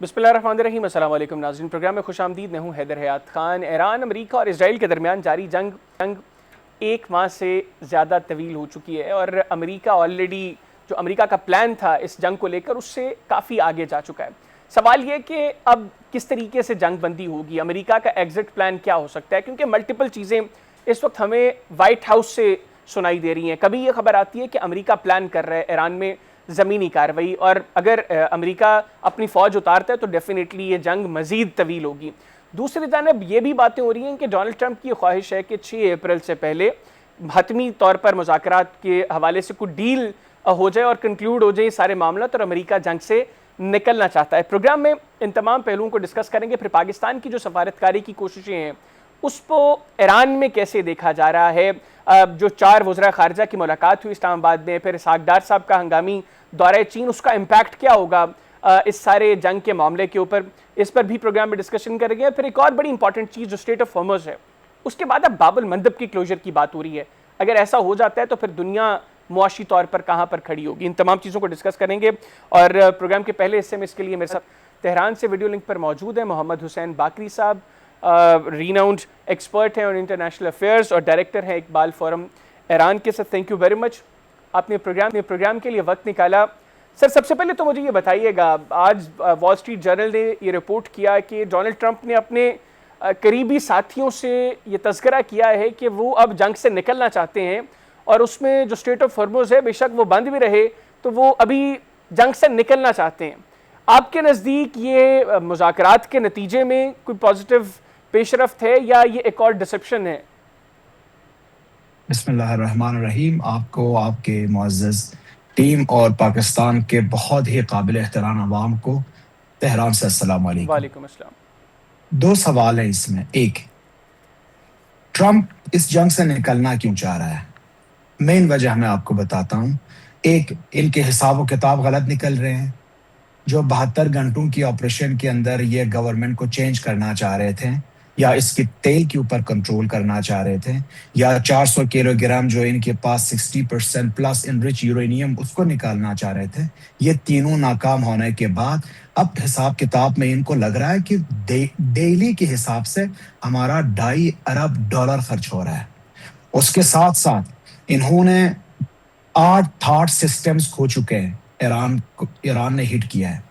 बिस्मिल्लाहिर्रहमानिर्रहीम। अस्सलाम वालेकुम नाज़रीन, प्रोग्राम में खुशामदीद। मैं हूँ हैदर हयात खान। ईरान, अमेरिका और इसराइल के दरमियान जारी जंग एक माह से ज़्यादा तवील हो चुकी है और अमेरिका ऑलरेडी जो अमेरिका का प्लान था इस जंग को लेकर उससे काफ़ी आगे जा चुका है। सवाल ये कि अब किस तरीके से जंग बंदी होगी, अमेरिका का एग्ज़िट प्लान क्या हो सकता है, क्योंकि मल्टीपल चीज़ें इस वक्त हमें वाइट हाउस से सुनाई दे रही हैं। कभी ये खबर आती है कि अमेरिका प्लान कर रहा है ईरान में ज़मीनी कार्रवाई, और अगर अमेरिका अपनी फ़ौज उतारता है तो डेफिनेटली ये जंग मज़ीद तवील होगी। दूसरी जानब ये भी बातें हो रही हैं कि डोनाल्ड ट्रंप की ख्वाहिश है कि 6 अप्रैल से पहले हतमी तौर पर मुज़ाकरात के हवाले से कुछ डील हो जाए और कंक्लूड हो जाए सारे मामला, और अमेरिका जंग से निकलना चाहता है। प्रोग्राम में इन तमाम पहलुओं को डिस्कस करेंगे। फिर पाकिस्तान की जो सफारतकारी की कोशिशें हैं उसको ईरान में कैसे देखा जा रहा है। जो 4 वज़रा ख़ारजा की मुलाकात हुई इस्लामाबाद में, फिर इसहाक़ साहब का हंगामी दौरे चीन, उसका इम्पैक्ट क्या होगा इस सारे जंग के मामले के ऊपर, इस पर भी प्रोग्राम में डिस्कशन करेंगे। फिर एक और बड़ी इंपॉर्टेंट चीज़ जो स्टेट ऑफ हॉर्मुज़ है, उसके बाद अब बाब अल मंदब की क्लोजर की बात हो रही है। अगर ऐसा हो जाता है तो फिर दुनिया मुआशी तौर पर कहाँ पर खड़ी होगी। इन तमाम चीज़ों को डिस्कस करेंगे। और प्रोग्राम के पहले हिस्से में इसके लिए मेरे साथ तेहरान से वीडियो लिंक पर मौजूद है मोहम्मद हुसैन बाकरी साहब, रीनाउंड एक्सपर्ट हैं और इंटरनेशनल अफेयर्स और डायरेक्टर हैं इकबाल फोरम ईरान के। Sir thank you very much, आपने प्रोग्राम के लिए वक्त निकाला। सर सबसे पहले तो मुझे ये बताइएगा, आज वॉल स्ट्रीट जर्नल ने ये रिपोर्ट किया कि डोनाल्ड ट्रंप ने अपने करीबी साथियों से ये तज़किरा किया है कि वो अब जंग से निकलना चाहते हैं, और उसमें जो स्टेट ऑफ हॉर्मुज़ है बेशक वो बंद भी रहे तो वो अभी जंग से निकलना चाहते हैं। आपके नज़दीक ये मुज़ाकरात के नतीजे में कोई पॉजिटिव पेशरफ्त है या ये एक और डिसेप्शन है? बिस्मिल्लाहिर्रहमानिर्रहीम। आपको, आपके मुअज़्ज़ज़ टीम और पाकिस्तान के बहुत ही काबिल एहतराम अवाम को तेहरान से अस्सलाम वालेकुम। वालेकुम अस्सलाम। 2 सवाल हैं इसमें। एक, ट्रंप इस जंग से निकलना क्यों चाह रहा है? मेन वजह मैं आपको बताता हूँ। एक, इनके हिसाब-व-किताब गलत निकल रहे हैं। जो 72 घंटों की ऑपरेशन के अंदर ये गवर्नमेंट को चेंज करना चाह रहे थे, या इसके तेल के ऊपर कंट्रोल करना चाह रहे थे, या 400 किलोग्राम जो इनके पास 60% प्लस इनरिच यूरेनियम उसको निकालना चाह रहे थे, ये तीनों नाकाम होने के बाद अब हिसाब किताब में इनको लग रहा है कि डेली के हिसाब से हमारा $2.5 अरब खर्च हो रहा है। उसके साथ साथ इन्होंने 8 थॉट सिस्टम्स खो चुके हैं। ईरान ने हिट किया है।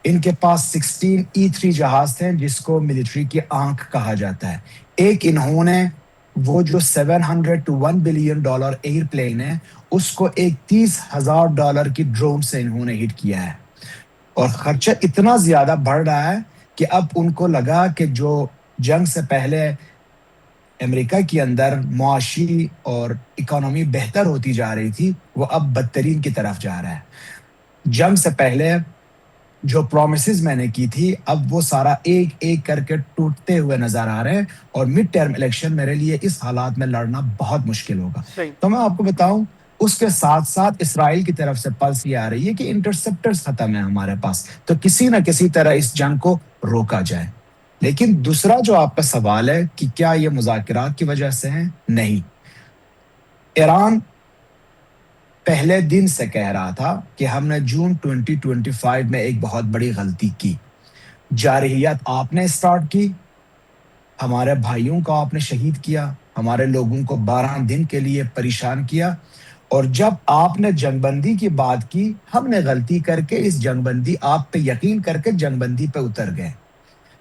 इनके पास 16 E3 जहाज थे जिसको मिलिट्री की आंख कहा जाता है। एक इन्होंने वो जो $700 to $1 बिलियन एयरप्लेन है उसको एक $30,000 की ड्रोन से इन्होंने हिट किया है। और खर्चा इतना ज्यादा बढ़ रहा है कि अब उनको लगा कि जो जंग से पहले अमेरिका के अंदर मुआशी और इकोनॉमी बेहतर होती जा रही थी, वो अब बदतरीन की तरफ जा रहा है। जंग से पहले जो प्रोमिसेस मैंने की थी, अब वो सारा एक एक करके टूटते हुए नजर आ रहे हैं, और मिड टर्म इलेक्शन मेरे लिए इस हालात में लड़ना बहुत मुश्किल होगा। सही। तो मैं आपको बताऊं, उसके साथ साथ इसराइल की तरफ से पल्स ये आ रही है कि इंटरसेप्टर्स खत्म है हमारे पास, तो किसी ना किसी तरह इस जंग को रोका जाए। लेकिन दूसरा जो आपका सवाल है कि क्या ये मुज़ाकरात की वजह से है, नहीं। ईरान पहले दिन से कह रहा था कि हमने जून 2025 में एक बहुत बड़ी गलती की। जारहियत आपने स्टार्ट की, हमारे भाइयों को आपने शहीद किया, हमारे लोगों को 12 दिन के लिए परेशान किया, और जब आपने जंगबंदी की बात की, हमने गलती करके इस जंगबंदी आप पे यकीन करके जंगबंदी पे उतर गए।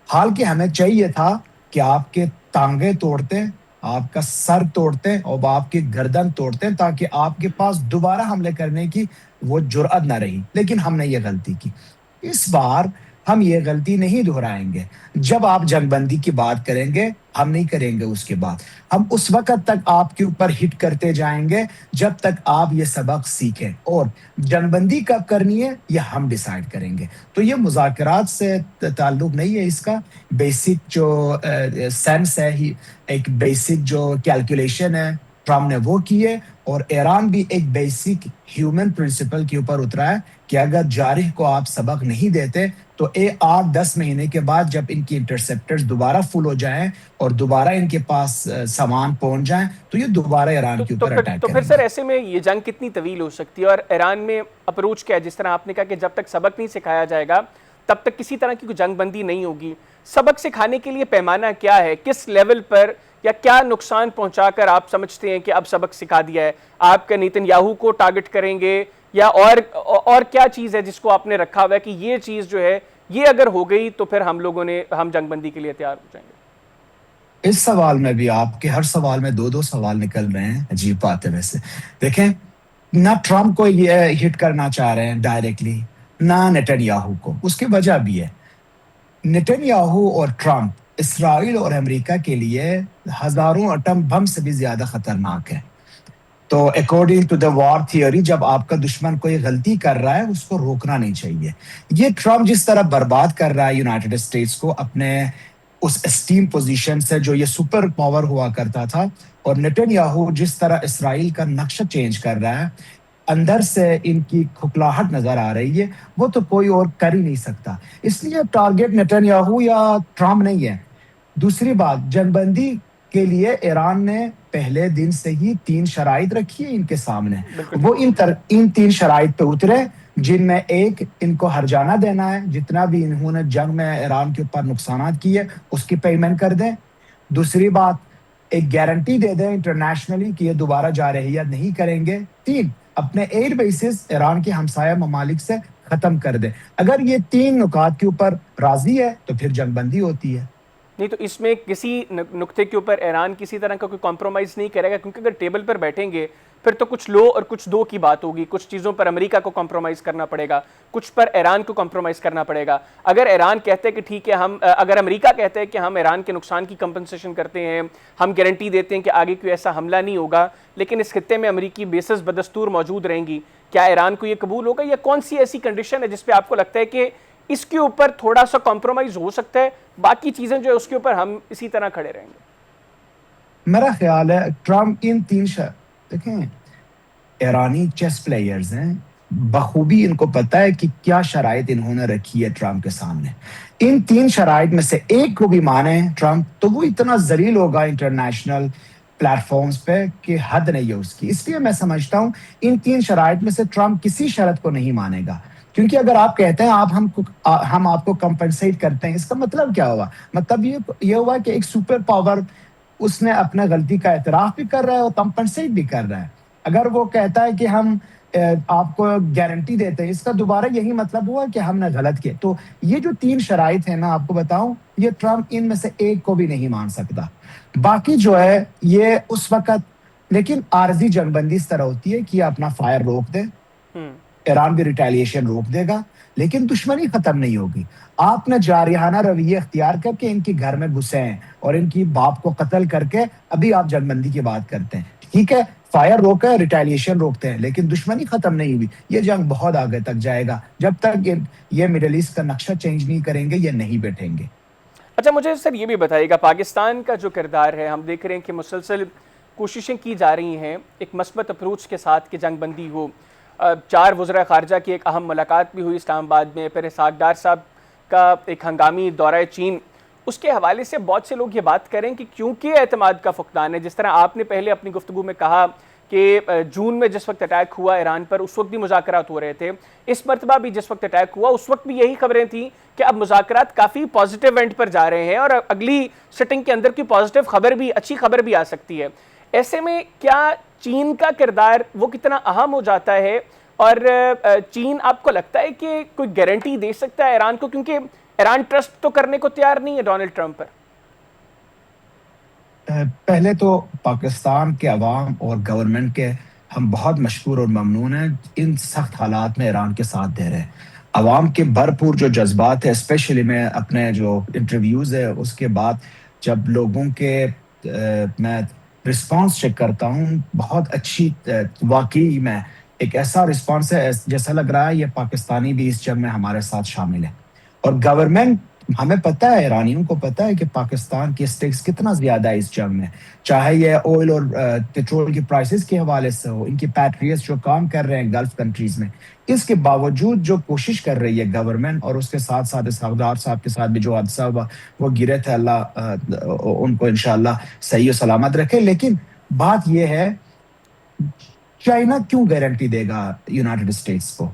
हालांकि हमें चाहिए था कि आपके टांगे तोड़ते, आपका सर तोड़ते और आपकी गर्दन तोड़ते, ताकि आपके पास दोबारा हमले करने की वो जुर्अत ना रही, लेकिन हमने ये गलती की। इस बार हम ये गलती नहीं दोहराएंगे। जब आप जंगबंदी की बात करेंगे, हम नहीं करेंगे उसके बाद। हम उस वक़्त तक आपके ऊपर हिट करते जाएँगे जब तक आप ये सबक सीखें, और जंगबंदी कब करनी है ये हम डिसाइड करेंगे। तो ये मुज़ाकरात से ताल्लुक नहीं है इसका। बेसिक जो सेंस है ही, एक बेसिक जो कैलकुलेशन है ट्रम्प ने वो की है, और ईरान भी एक बेसिक ह्यूमन प्रिंसिपल के ऊपर उतरा है कि अगर जारिह को आप सबक नहीं देते तो 8-10 महीने के बाद जब इनकी इंटरसेप्टर्स दोबारा फुल हो जाएं और दोबारा इनके पास सामान पहुंच जाएं, तो ये दोबारा ईरान के ऊपर अटैक तो फिर सर करेंगे। ऐसे में ये जंग कितनी तवील हो सकती है, और ईरान में अप्रोच क्या है? जिस तरह आपने कहा कि जब तक सबक नहीं सिखाया जाएगा तब तक किसी तरह की कोई जंगबंदी नहीं होगी। सबक सिखाने के लिए पैमाना क्या है, किस लेवल पर या क्या नुकसान पहुंचाकर आप समझते हैं कि अब सबक सिखा दिया है? आप क्या नेतन्याहू को टारगेट करेंगे या और क्या चीज़ है जिसको आपने रखा हुआ है कि ये चीज़ जो है ये अगर हो गई तो फिर हम जंगबंदी के लिए तैयार हो जाएंगे? इस सवाल में भी आपके हर सवाल में दो दो सवाल निकल रहे हैं, अजीब बात है वैसे। देखें, ना ट्रम्प को ये हिट करना चाह रहे हैं डायरेक्टली, ना नेतन्याहू को। उसकी वजह भी है, नेतन्याहू और ट्रम्प इसराइल और अमेरिका के लिए हजारों एटम बम से भी ज्यादा खतरनाक है। तो according to the war theory, जब आपका दुश्मन कोई गलती कर रहा है उसको रोकना नहीं चाहिए। ये ट्रम्प जिस तरह बर्बाद कर रहा है यूनाइटेड स्टेट्स को अपने उस एस्टीम पोजीशन से जो ये सुपर पावर हुआ करता था, और नेतन्याहू जिस तरह इसराइल का नक्शा चेंज कर रहा है, अंदर से इनकी खुखलाहट नजर आ रही है, वो तो कोई और कर ही नहीं सकता। इसलिए टारगेट नेतन्याहू या ट्रम्प नहीं है। दूसरी बात, जंगबंदी के लिए ईरान ने पहले दिन से ही 3 शराइत रखी है इनके सामने। बिल्कुल। वो इन 3 शराइत पे उतरे, जिनमें एक, इनको हर्जाना देना है, जितना भी इन्होंने जंग में ईरान के ऊपर नुकसानात किए उसकी पेमेंट कर दें। दूसरी बात, एक गारंटी दे दें इंटरनेशनली कि ये दोबारा जारहियत नहीं करेंगे। 3, अपने एयर बेसिस ईरान के हमसाया ममालिक से खत्म कर दें। अगर ये 3 नुकात के ऊपर राजी है तो फिर जंगबंदी होती है। नहीं तो इसमें किसी नुक्ते के ऊपर ईरान किसी तरह का कोई कॉम्प्रोमाइज़ नहीं करेगा, क्योंकि अगर टेबल पर बैठेंगे फिर तो कुछ लो और कुछ दो की बात होगी। कुछ चीज़ों पर अमेरिका को कॉम्प्रोमाइज़ करना पड़ेगा, कुछ पर ईरान को कॉम्प्रोमाइज़ करना पड़ेगा। अगर ईरान कहते हैं कि ठीक है अगर अमेरिका कहते हैं कि हम ईरान के नुकसान की कंपनसेशन करते हैं, हम गारंटी देते हैं कि आगे कोई ऐसा हमला नहीं होगा, लेकिन इस खित्ते में अमेरिकी बेसिस बदस्तूर मौजूद रहेंगी, क्या ईरान को ये कबूल होगा? या कौन सी ऐसी कंडीशन है जिसपे आपको लगता है कि इसके ऊपर थोड़ा सा कॉम्प्रोमाइज हो सकता है, बाकी चीजें जो है उसके ऊपर हम इसी तरह खड़े रहेंगे? मेरा ख्याल है ट्रम्प इन 3 देखें, ईरानी चेस प्लेयर्स हैं, बखूबी इनको पता है कि क्या शराइत इन्होंने रखी है ट्रम्प के सामने। इन 3 शराइत में से एक को भी माने ट्रम्प तो वो इतना जलील होगा इंटरनेशनल प्लेटफॉर्म्स पे कि हद नहीं है उसकी। इसलिए मैं समझता हूं इन 3 शराइत में से ट्रम्प किसी शर्त को नहीं मानेगा। क्योंकि अगर आप कहते हैं हम आपको कंपनसेट करते हैं, इसका मतलब क्या हुआ? मतलब ये हुआ कि एक सुपर पावर उसने अपने गलती का एतराफ भी कर रहा है और कंपनसेट भी कर रहा है। अगर वो कहता है कि हम आपको गारंटी देते हैं, इसका दोबारा यही मतलब हुआ कि हमने गलत किया। तो ये जो 3 शराइत है ना, आपको बताऊं, ये ट्रम्प इनमें से एक को भी नहीं मान सकता। बाकी जो है ये उस वक्त, लेकिन आरजी जंगबंदी इस तरह होती है कि अपना फायर रोक दे, ईरान भी रिटेलिएशन रोक देगा, लेकिन दुश्मनी खत्म नहीं होगी। आपने जारहाना रवैया अख्तियार करके इनके घर में घुसे हैं और इनकी बाप को कत्ल करके अभी आप जंगबंदी की बात करते हैं। ठीक है, फायर रोका है, रिटेलिएशन रोकते हैं, लेकिन दुश्मनी खत्म नहीं हुई। ये जंग बहुत आगे तक जाएगा जब तक ये मिडिल ईस्ट का नक्शा चेंज नहीं करेंगे, ये नहीं बैठेंगे। अच्छा, मुझे सर ये भी बताइएगा, पाकिस्तान का जो किरदार है, हम देख रहे हैं कि मुसलसल कोशिशें की जा रही हैं एक मस्बत अप्रोच के साथ कि जंगबंदी हो। 4 वज़रा ख़ारजा की एक अहम मुलाकात भी हुई इस्लामाबाद में। फिर इसहाक़ डार साहब का एक हंगामी दौरा चीन, उसके हवाले से बहुत से लोग ये बात करें कि क्योंकि एतमाद का फुकदान है, जिस तरह आपने पहले अपनी गुफ्तगू में कहा कि जून में जिस वक्त अटैक हुआ ईरान पर, उस वक्त भी मुज़ाकरात हो रहे थे, इस मरतबा भी जिस वक्त अटैक हुआ उस वक्त भी यही खबरें थी कि अब मुज़ाकरात काफ़ी पॉजिटिव एंड पर जा रहे हैं और अगली सिटिंग के अंदर की पॉजिटिव खबर भी, अच्छी खबर भी आ सकती है। ऐसे में क्या चीन का किरदार वो कितना अहम हो जाता है? और चीन आपको लगता है कि कोई गारंटी दे सकता है ईरान को, क्योंकि ईरान ट्रस्ट तो करने को तैयार नहीं है डोनाल्ड ट्रंप पर? पहले तो पाकिस्तान के अवाम और गवर्नमेंट के हम बहुत मशकूर और ममनून हैं, इन सख्त हालात में ईरान के साथ दे रहे हैं। अवाम के भरपूर जो जज्बात है, स्पेशली मैं अपने जो इंटरव्यूज है उसके बाद जब लोगों के मैं रिस्पांस चेक करता हूँ, बहुत अच्छी, वाकई में एक ऐसा रिस्पांस है जैसा लग रहा है ये पाकिस्तानी भी इस जंग में हमारे साथ शामिल है। और गवर्नमेंट, हमें पता है, ईरानियों को पता है कि पाकिस्तान की स्टेक्स कितना ज्यादा है इस जंग में, चाहे ये ऑयल और पेट्रोल की प्राइसेस के हवाले से हो, इनकी पैट्रियट्स जो काम कर रहे हैं गल्फ कंट्रीज में। इसके बावजूद जो कोशिश कर रही है गवर्नमेंट, और उसके साथ साथ इसहाक़ साहब के साथ भी जो हादसा हुआ, वो गिरे थे, अल्लाह उनको इंशाअल्लाह सही और सलामत रखे। लेकिन बात यह है, चाइना क्यों गारंटी देगा यूनाइटेड स्टेट्स को?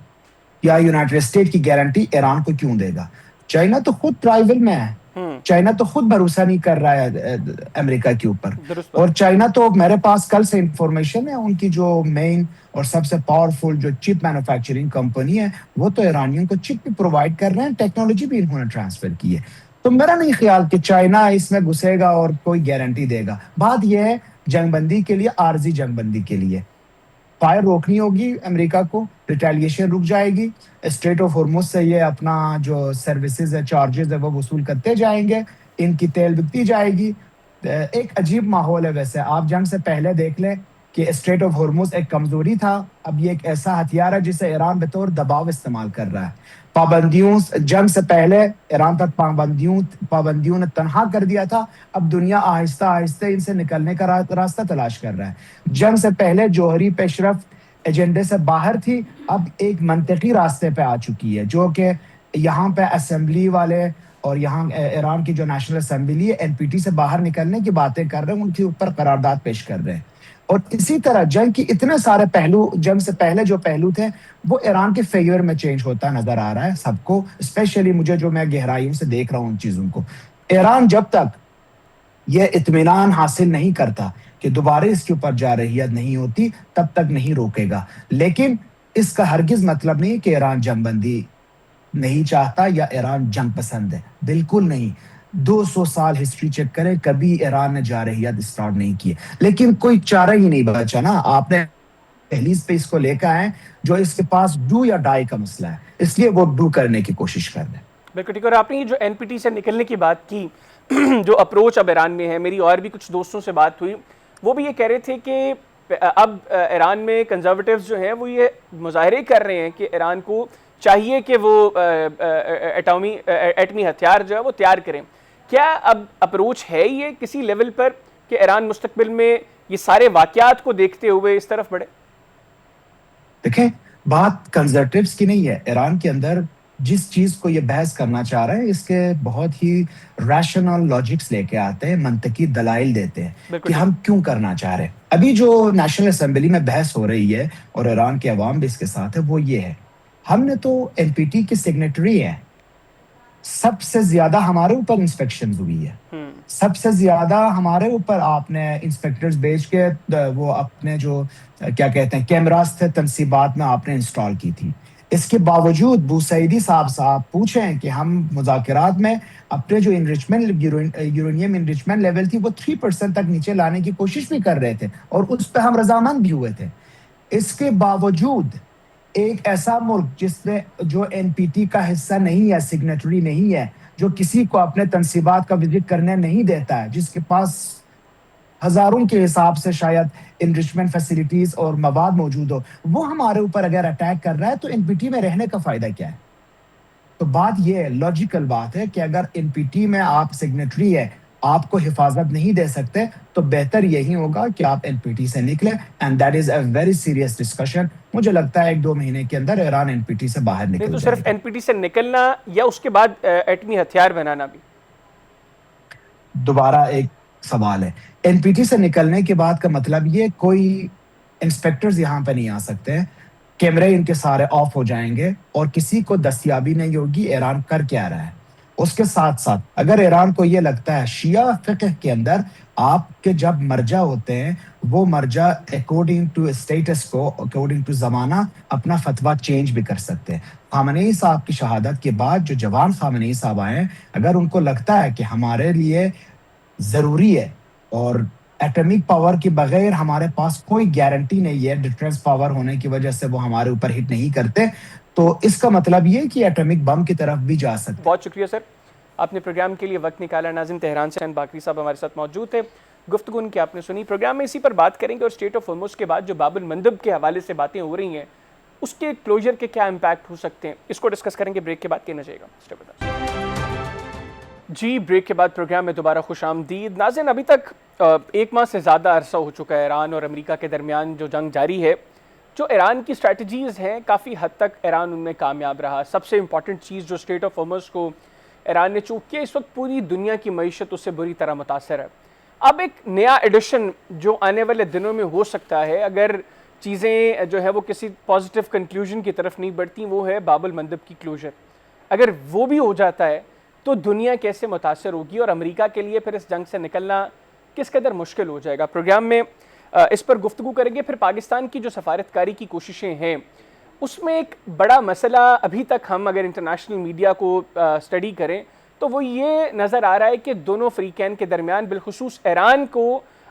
या यूनाइटेड स्टेट की गारंटी ईरान को क्यों देगा? चाइना तो खुद ट्राइवल में है, चाइना तो खुद भरोसा नहीं कर रहा है अमेरिका के ऊपर। दुरुस्त बात। और चाइना तो, मेरे पास कल से इंफॉर्मेशन है, उनकी जो मेन और सबसे पावरफुल जो चिप मैन्युफैक्चरिंग कंपनी है, वो तो ईरानियों को चिप भी प्रोवाइड कर रहे हैं, टेक्नोलॉजी भी इन्होंने ट्रांसफर की है। तो मेरा नहीं ख्याल कि चाइना इसमें घुसेगा और कोई गारंटी देगा। बात यह है जंगबंदी के लिए, आरजी जंगबंदी के लिए फायर रोकनी होगी अमेरिका को, रिटेलिएशन रुक जाएगी, स्ट्रेट ऑफ हॉर्मुज से ये अपना जो सर्विसेज है, चार्जेस है, वो वसूल करते जाएंगे, इनकी तेल बिकती जाएगी। एक अजीब माहौल है। वैसे आप जंग से पहले देख लें कि स्ट्रेट ऑफ हॉर्मुज एक कमजोरी था, अब ये एक ऐसा हथियार है जिसे ईरान बतौर दबाव इस्तेमाल कर रहा है। पाबंदियों, जंग से पहले ईरान तक पाबंदियों ने तनहा कर दिया था, अब दुनिया आहिस्ता आहिस्ता इनसे निकलने का रास्ता तलाश कर रहा है। जंग से पहले जोहरी पेशरफ एजेंडे से बाहर थी, अब एक मंतकी रास्ते पे आ चुकी है, जो कि यहाँ पे असेंबली वाले और यहाँ ईरान की जो नेशनल असेंबली है, एनपीटी से बाहर निकलने की बातें कर रहे हैं, उनके ऊपर करारदाद पेश कर रहे हैं। और इसी तरह जंग की इतने सारे पहलू, जंग से पहले जो पहलू थे, वो ईरान के फेवर में चेंज होता नजर आ रहा है सबको, स्पेशली मुझे, जो मैं गहराइयों से देख रहा हूं उन चीजों को। ईरान जब तक ये इत्मीनान हासिल नहीं करता कि दोबारा इसके ऊपर जारहियत नहीं होती, तब तक नहीं रोकेगा। लेकिन इसका हरगिज मतलब नहीं कि ईरान जंगबंदी नहीं चाहता या ईरान जंग पसंद है, बिल्कुल नहीं। 200 साल हिस्ट्री चेक करें, कभी ईरान ने जारहियत स्टार्ट नहीं की। लेकिन कोई चारा ही नहीं बचा ना, आपने दहलीज पे इसको लेकर आए, जो इसके पास डू या डाई का मसला है, इसलिए वो डू करने की कोशिश कर रहे हैं। बिल्कुल ठीक। और आपने ये जो एनपीटी से निकलने की बात की, जो अप्रोच अब ईरान में है, मेरी और भी कुछ दोस्तों से बात हुई, वो भी ये कह रहे थे कि अब ईरान में कंजर्वेटिव्स जो हैं वो ये मुजाहरे कर रहे हैं कि ईरान को चाहिए कि वो एटमी हथियार जो है वो तैयार करें। क्या अब अप्रोच है ये किसी लेवल पर कि ईरान मुस्तकबिल में ये सारे वाकयात को देखते हुए इस तरफ बढ़े? देखें, बात कंजर्वेटिव्स की नहीं है। ईरान के अंदर जिस चीज को ये बहस करना चाह रहे हैं, इसके बहुत ही रैशनल लॉजिक्स लेके आते हैं, मंतकी दलाइल देते हैं कि बिल्कुल ठीक। हम क्यों करना चाह रहे हैं। अभी जो नेशनल असेंबली में बहस हो रही है और ईरान के अवाम भी इसके साथ है, वो ये है, हमने तो एनपीटी की सिग्नेटरी है, सबसे ज्यादा हमारे ऊपर इंस्पेक्शन हुई है, सबसे ज्यादा हमारे ऊपर आपने इंस्पेक्टर्स भेज के वो अपने जो क्या कहते हैं कैमरास थे तनसीबात में आपने इंस्टॉल की थी। इसके बावजूद बुसैदी साहब पूछें कि हम मुज़ाकरात में अपने जो इनरिचमेंट यूरेनियम इनरिचमेंट लेवल थी वो 3% तक नीचे लाने की कोशिश भी कर रहे थे और उस पर हम रजामंद भी हुए थे। इसके बावजूद एक ऐसा मुल्क जिसने, जो एनपीटी का हिस्सा नहीं है, सिग्नेटरी नहीं है, जो किसी को अपने तनसीबात का विजिट करने नहीं देता है, जिसके पास हजारों के हिसाब से शायद इनरिचमेंट फैसिलिटीज और मवाद मौजूद हो, वो हमारे ऊपर अगर अटैक कर रहा है तो एनपीटी में रहने का फायदा क्या है? तो बात यह है, लॉजिकल बात है कि अगर एनपीटी में आप सिग्नेटरी है, आपको हिफाजत नहीं दे सकते, तो बेहतर यही होगा कि आप एनपीटी से निकले, and that is a very serious discussion. मुझे लगता है 1-2 महीने के अंदर ईरान एनपीटी से बाहर निकल नहीं तो जाएगा। सिर्फ एनपीटी से निकलना या उसके बाद एटमी हथियार बनाना भी? दोबारा एक सवाल है, एनपीटी से निकलने के बाद का मतलब ये, कोई इंस्पेक्टर्स यहाँ पे नहीं आ सकते हैं, कैमरे इनके सारे ऑफ हो जाएंगे और किसी को दस्तयाबी नहीं होगी ईरान कर क्या रहा है। उसके साथ साथ अगर ईरान को ये लगता है, शिया फिक्र के अंदर आपके जब मर्जा होते हैं, वो मर्जा अकॉर्डिंग टू स्टेटस को, अकॉर्डिंग टू जमाना अपना फतवा चेंज भी कर सकते हैं। खामनेई साहब की शहादत के बाद जो जवान खामनेई साहब आए, अगर उनको लगता है कि हमारे लिए जरूरी है और एटॉमिक पावर के बगैर हमारे पास कोई गारंटी नहीं है, डिफरेंस पावर होने की वजह से वो हमारे ऊपर हिट नहीं करते, तो इसका मतलब ये कि एटॉमिक बम की तरफ भी जा सकते। बहुत शुक्रिया सर, आपने प्रोग्राम के लिए वक्त निकाला। नाज़रीन, तेहरान से बाकरी साहब हमारे साथ मौजूद थे, गुफ्तगू उनकी आपने सुनी। प्रोग्राम में इसी पर बात करेंगे और स्टेट ऑफ हॉर्मुज़ के बाद जो बाबुल मंदब के हवाले से बातें हो रही हैं, उसके क्लोजर के क्या इम्पैक्ट हो सकते हैं, इसको डिस्कस करेंगे। ब्रेक के बाद कहना चाहिएगा जी। ब्रेक के बाद प्रोग्राम में दोबारा खुश आमदीद। नाज़रीन, अभी तक 1 माह से ज़्यादा अरसा हो चुका है ईरान और अमेरिका के दरमियान जो जंग जारी है। जो ईरान की स्ट्रैटेजीज़ हैं, काफ़ी हद तक ईरान उनमें कामयाब रहा। सबसे इंपॉर्टेंट चीज़ जो स्टेट ऑफ हॉर्मुज़ को ईरान ने चूक किया, इस वक्त पूरी दुनिया की मईशत उससे बुरी तरह मुतासर है। अब एक नया एडिशन जो आने वाले दिनों में हो सकता है, अगर चीज़ें जो है वो किसी पॉजिटिव कंक्लूजन की तरफ नहीं बढ़ती, वो है बाबुल मंदब की क्लोजर। अगर वो भी हो जाता है तो दुनिया कैसे मुतासर होगी और अमेरिका के लिए फिर इस जंग से निकलना किस कदर मुश्किल हो जाएगा। प्रोग्राम में इस पर गुफ्तगू करेंगे। फिर पाकिस्तान की जो सफारतकारी की कोशिशें हैं उसमें एक बड़ा मसला अभी तक हम अगर इंटरनेशनल मीडिया को स्टडी करें तो वो ये नज़र आ रहा है कि दोनों फ़रीक़ैन के दरमियान बिलखुसूस ईरान को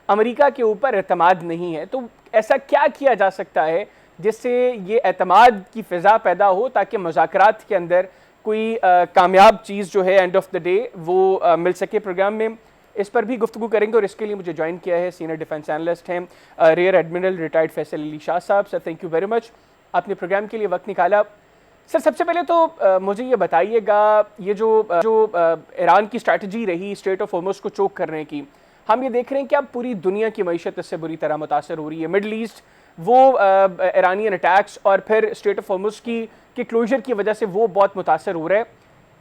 अमेरिका के ऊपर एतमाद नहीं है। तो ऐसा क्या किया जा सकता है जिससे ये एतमाद की फ़िज़ा पैदा हो ताकि मुज़ाकरात के अंदर कोई कामयाब चीज़ जो है एंड ऑफ द डे वो मिल सके। प्रोग्राम में इस पर भी गुफ्तगू करेंगे और इसके लिए मुझे ज्वाइन किया है सीनियर डिफेंस एनालिस्ट हैं rear admiral retired Faisal Ali Shah साहब। Sir thank you very much, आपने प्रोग्राम के लिए वक्त निकाला। सर सबसे पहले तो मुझे ये बताइएगा, ये जो ईरान की स्ट्रैटेजी रही स्ट्रेट ऑफ होर्मुज़ को चोक करने की, हम ये देख रहे हैं कि अब पूरी दुनिया की मईशत इससे बुरी तरह मुतासर हो रही है। मिडल ईस्ट वो ईरानियन अटैक्स और फिर स्ट्रेट ऑफ होर्मुज़ की क्लोजर की वजह से वो बहुत मुतासर हो रहा है।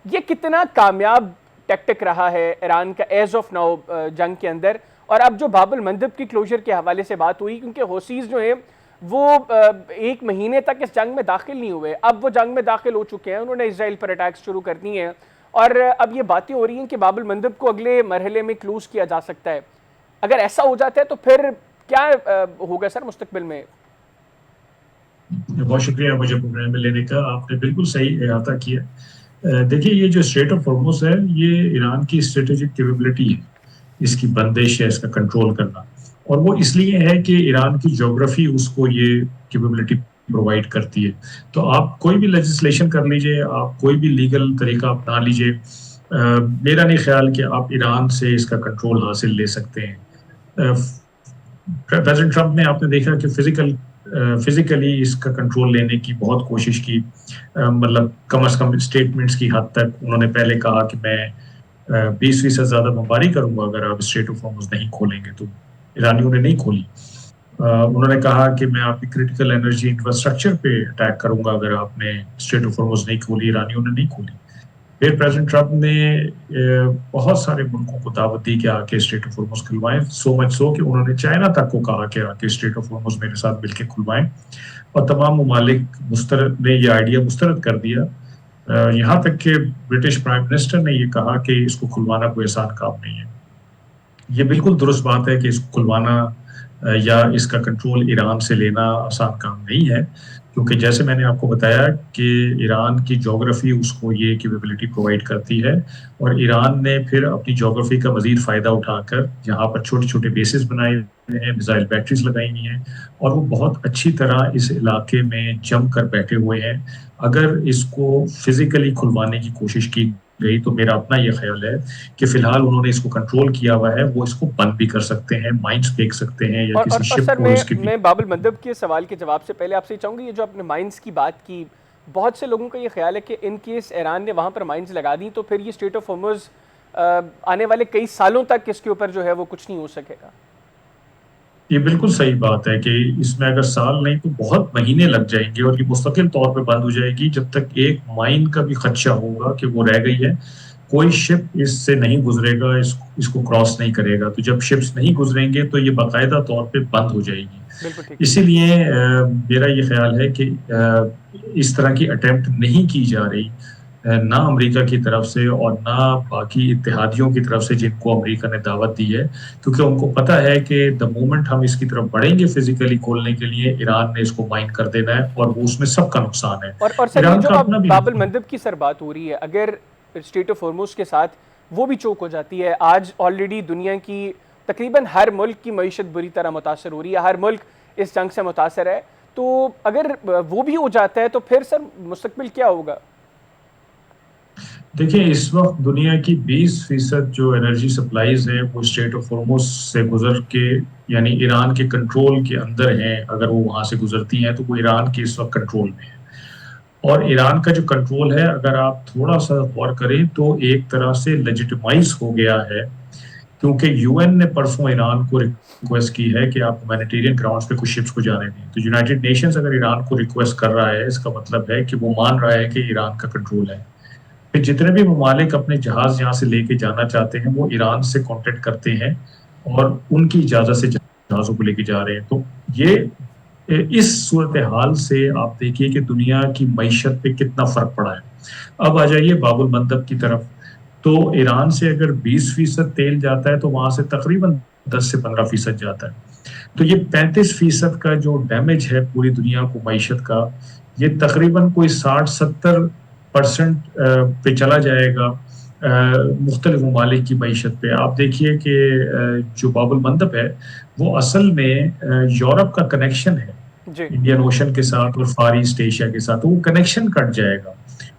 ये कितना कामयाब टैक्टिक रहा है ईरान का एज ऑफ नाउ जंग के अंदर? और अब जो बाबुल मंदब की क्लोजर के हवाले से बात हुई, क्योंकि हौसीज़ जो है वो एक महीने तक इस जंग में दाखिल नहीं हुए, अब वो जंग में दाखिल हो चुके हैं, उन्होंने इसराइल पर अटैक्स शुरू कर दिए हैं और अब ये बातें हो रही हैं कि बाबुल मंदब को अगले मरहले में क्लोज किया जा सकता है। अगर ऐसा हो जाता है तो फिर क्या होगा सर मुस्तकबिल में? बहुत शुक्रिया मुझे प्रोग्राम में लेने का, आपने बिल्कुल सही अहाता किया। देखिए, ये जो स्ट्रेट ऑफ होर्मुज़ है ये ईरान की स्ट्रेटेजिक कैपेबिलिटी है, इसकी बंदिश है, इसका कंट्रोल करना। और वो इसलिए है कि ईरान की ज्योग्राफी उसको ये कैपेबिलिटी प्रोवाइड करती है। तो आप कोई भी लेजिस्लेशन कर लीजिए, आप कोई भी लीगल तरीका अपना लीजिए, मेरा नहीं ख्याल कि आप ईरान से इसका कंट्रोल हासिल ले सकते हैं। प्रेसिडेंट ट्रंप ने, आपने देखा कि फिजिकली इसका कंट्रोल लेने की बहुत कोशिश की, मतलब कम से कम स्टेटमेंट्स की हद तक उन्होंने पहले कहा कि मैं 20% ज़्यादा बमबारी करूंगा अगर आप स्ट्रेट ऑफ होर्मुज़ नहीं खोलेंगे। तो ईरानियों ने नहीं खोली। उन्होंने कहा कि मैं आपकी क्रिटिकल एनर्जी इंफ्रास्ट्रक्चर पे अटैक करूंगा अगर आपने स्ट्रेट ऑफ होर्मुज़ नहीं खोली। ईरानियों ने नहीं खोली। फिर प्रेसिडेंट ट्रंप ने बहुत सारे मुल्कों को दावत दी कि आके स्ट्रेट ऑफ होर्मुज़ खुलवाएं, सो मच सो कि उन्होंने चाइना तक को कहा कि आके स्ट्रेट ऑफ होर्मुज़ मेरे साथ मिलकर खुलवाएं, और तमाम ममालिक ने ये आइडिया मुस्तरद कर दिया। यहाँ तक कि ब्रिटिश प्राइम मिनिस्टर ने ये कहा कि इसको खुलवाना कोई आसान काम नहीं है। ये बिल्कुल दुरुस्त बात है कि इसको खुलवाना या इसका कंट्रोल ईरान से लेना आसान काम नहीं है, क्योंकि जैसे मैंने आपको बताया कि ईरान की ज्योग्राफी उसको ये कैपेबिलिटी प्रोवाइड करती है, और ईरान ने फिर अपनी ज्योग्राफी का मजीद फ़ायदा उठाकर यहाँ पर छोटे छोटे बेसिस बनाए हुए हैं, मिसाइल बैटरीज लगाई हुई हैं, और वो बहुत अच्छी तरह इस इलाके में जम कर बैठे हुए हैं। अगर इसको फिजिकली खुलवाने की कोशिश की गई तो मेरा अपना ये ख्याल है कि फिलहाल उन्होंने इसको कंट्रोल किया हुआ है, वो इसको बंद भी कर सकते हैं, माइंस फेंक सकते हैं या किसी शिप सर, को इसकी। मैं बाबुल मंदब के सवाल के जवाब से पहले आपसे चाहूँगी, ये जो आपने माइंस की बात की, बहुत से लोगों का ये ख्याल है कि इन केस ईरान ने वहाँ पर माइंस लगा दी तो फिर ये स्ट्रेट ऑफ होर्मुज़ आने वाले कई सालों तक इसके ऊपर जो है वो कुछ नहीं हो सकेगा। ये बिल्कुल सही बात है कि इसमें अगर साल नहीं तो बहुत महीने लग जाएंगे, और ये मुस्तकिल तौर पे बंद हो जाएगी जब तक एक माइन का भी खदशा होगा कि वो रह गई है। कोई शिप इससे नहीं गुजरेगा, इसको क्रॉस नहीं करेगा। तो जब शिप्स नहीं गुजरेंगे तो ये बाकायदा तौर पे बंद हो जाएगी। इसीलिए मेरा ये ख्याल है कि इस तरह की अटेम्प्ट नहीं की जा रही, ना अमेरिका की तरफ से और ना बाकी इत्तेहादियों की तरफ से जिनको अमेरिका ने दावत दी है, क्योंकि उनको पता है कि द मोमेंट हम इसकी तरफ बढ़ेंगे फिजिकली खोलने के लिए, ईरान ने इसको माइन कर देना है और वो उसमें सबका नुकसान है। और सर, ये जो अब बाबुल मंदब की सर बात हो रही है, अगर स्ट्रेट ऑफ होर्मुज़ के साथ वो भी चोक हो जाती है, आज ऑलरेडी दुनिया की तकरीबन हर मुल्क की मईशत बुरी तरह मुतासर हो रही है, हर मुल्क इस जंग से मुतासर है, तो अगर वो भी हो जाता है तो फिर सर मुस्तकबिल क्या होगा? देखिए, इस वक्त दुनिया की 20% जो एनर्जी सप्लाईज है वो स्ट्रेट ऑफ होर्मुज़ से गुजर के, यानी ईरान के कंट्रोल के अंदर हैं। अगर वो वहां से गुजरती हैं तो वो ईरान के इस वक्त कंट्रोल में है। और ईरान का जो कंट्रोल है, अगर आप थोड़ा सा गौर करें तो एक तरह से लेजिटिमाइज हो गया है, क्योंकि यूएन ने परसों ईरान को रिक्वेस्ट की है कि आप ह्यूमैनिटेरियन ग्राउंड्स पे कुछ शिप्स को जाने दें। तो यूनाइटेड नेशंस अगर ईरान को रिक्वेस्ट कर रहा है, इसका मतलब है कि वो मान रहा है कि ईरान का कंट्रोल है। फिर जितने भी ममालिक अपने जहाज यहाँ से लेके जाना चाहते हैं वो ईरान से कॉन्टेक्ट करते हैं और उनकी इजाजत से जहाज़ों को लेके जा रहे हैं। तो ये इस सूरत हाल से आप देखिए कि दुनिया की मईशत पे कितना फर्क पड़ा है। अब आ जाइए बाबुल मंदब की तरफ। तो ईरान से अगर 20% तेल जाता है तो वहां से तकरीबन 10 से 15% जाता है। तो ये 35% का जो डैमेज है पूरी दुनिया को मईशत का, ये तकरीबन कोई 60-70% पे चला जाएगा मुख्तलिफ ममालिक की मईशत पे। आप देखिए कि जो बाबुल मंदब है वो असल में यूरोप का कनेक्शन है जी। इंडियन ओशन के साथ और फार ईस्ट एशिया के साथ, तो वो कनेक्शन कट जाएगा।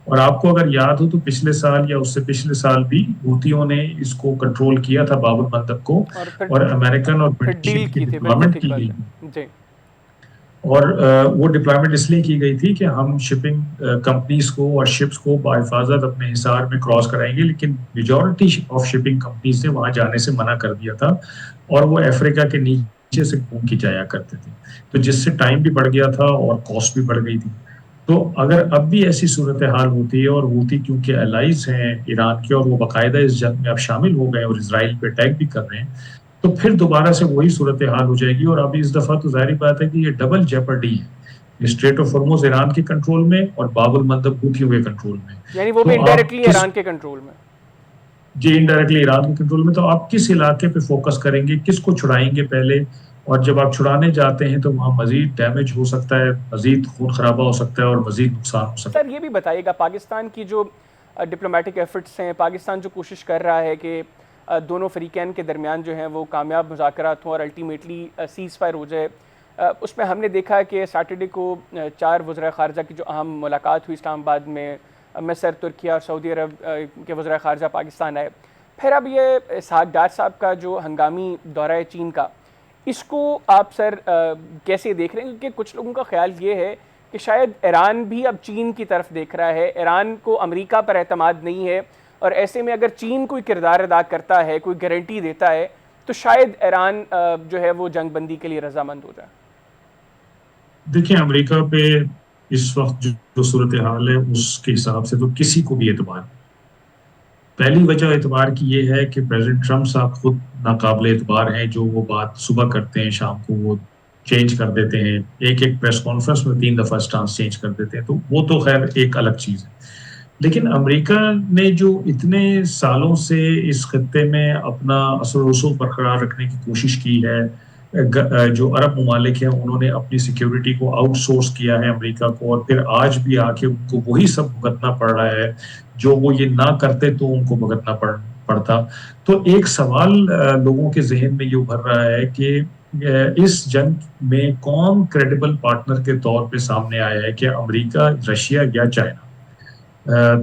और आपको अगर याद हो तो पिछले साल या उससे पिछले साल भी हूतियों ने इसको कंट्रोल किया था बाबुल मंदब को, और फिर और अमेरिकन और फिर ब्रिटिश डील की की थी, बिल्कुल डिप्लॉयमेंट ठीक की बात गई। है जी। और वो डिप्लॉयमेंट इसलिए की गई थी कि हम शिपिंग कंपनीज को और शिप्स को बाहिफाजत अपने हिसार में क्रॉस कराएंगे, लेकिन मेजॉरिटी ऑफ शिपिंग कंपनीज ने वहां जाने से मना कर दिया था और वो अफ्रीका के नीचे से घूम के जाया करते थे, तो जिससे टाइम भी बढ़ गया था और कॉस्ट भी बढ़ गई थी। तो अगर अब भी ऐसी सूरत हाल होती है, और हूती क्योंकि एलाइज हैं ईरान के और वो बाकायदा इस जंग में अब शामिल हो गए और इसराइल पे अटैक भी कर रहे हैं, तो फिर दोबारा से वही सूरत हाल हो जाएगी। और अभी इस दफा तो जाहिर बात है कि ये डबल जेपर्डी है, स्ट्रेट ऑफ हॉर्मुज ईरान के कंट्रोल में और बाबुल मंदब हूथियों के कंट्रोल में। यानी वो भी तो आप इनडायरेक्टली किस ईरान के कंट्रोल में। जी इनडायरेक्टली ईरान के कंट्रोल में, तो आप किस इलाके पे फोकस करेंगे, किसको छुड़ाएंगे पहले? और जब आप छुड़ाने जाते हैं तो वहां मजीद डैमेज हो सकता है, मजीद खून खराबा हो सकता है और मजीद नुकसान हो सकता सर ये भी बताइएगा, पाकिस्तान की जो डिप्लोमेटिक एफर्ट्स हैं, पाकिस्तान जो कोशिश कर रहा है कि दोनों फ़रीक़ैन के दरमियान जो हैं वो कामयाब मुज़ाकरात हों और अल्टीमेटली सीज़ फायर हो जाए, उसमें हमने देखा कि सैटरडे को 4 वज़रा ख़ारजा की जो अहम मुलाकात हुई इस्लामाबाद में, मिस्र, तुर्किया और सऊदी अरब के वज़रा ख़ारजा पाकिस्तान आए। फिर अब ये इसहाक डार साहब का जो हंगामी दौरा है चीन का, इसको आप सर कैसे देख रहे हैं? क्योंकि कुछ लोगों का ख्याल ये है कि शायद ईरान भी अब चीन की तरफ देख रहा है, ईरान को अमेरिका पर एतमाद नहीं है, और ऐसे में अगर चीन कोई किरदार अदा करता है, कोई गारंटी देता है, तो शायद ईरान जो है वो जंग बंदी के लिए रजामंद हो जाए। देखिए अमेरिका पे इस वक्त जो सूरत हाल है उसके हिसाब से तो किसी को भी एतबार नहीं। पहली वजह एतबार की ये है कि प्रेसिडेंट ट्रंप साहब खुद नाकाबिल एतबार हैं। जो वो बात सुबह करते हैं शाम को वो चेंज कर देते हैं, एक एक प्रेस कॉन्फ्रेंस में 3 दफा स्टांस चेंज कर देते हैं, तो वो तो खैर एक अलग चीज है। लेकिन अमेरिका ने जो इतने सालों से इस खत्ते में अपना असर रसूख बरकरार रखने की कोशिश की है, जो अरब ममालिक हैं उन्होंने अपनी सिक्योरिटी को आउटसोर्स किया है अमेरिका को, और फिर आज भी आके उनको वही सब भुगतना पड़ रहा है जो वो ये ना करते तो उनको भुगतना पड़ता। तो एक सवाल लोगों के जहन में ये उभर रहा है कि इस जंग में कौन क्रेडिबल पार्टनर के तौर पे सामने आया है, क्या अमेरिका, रशिया या चाइना?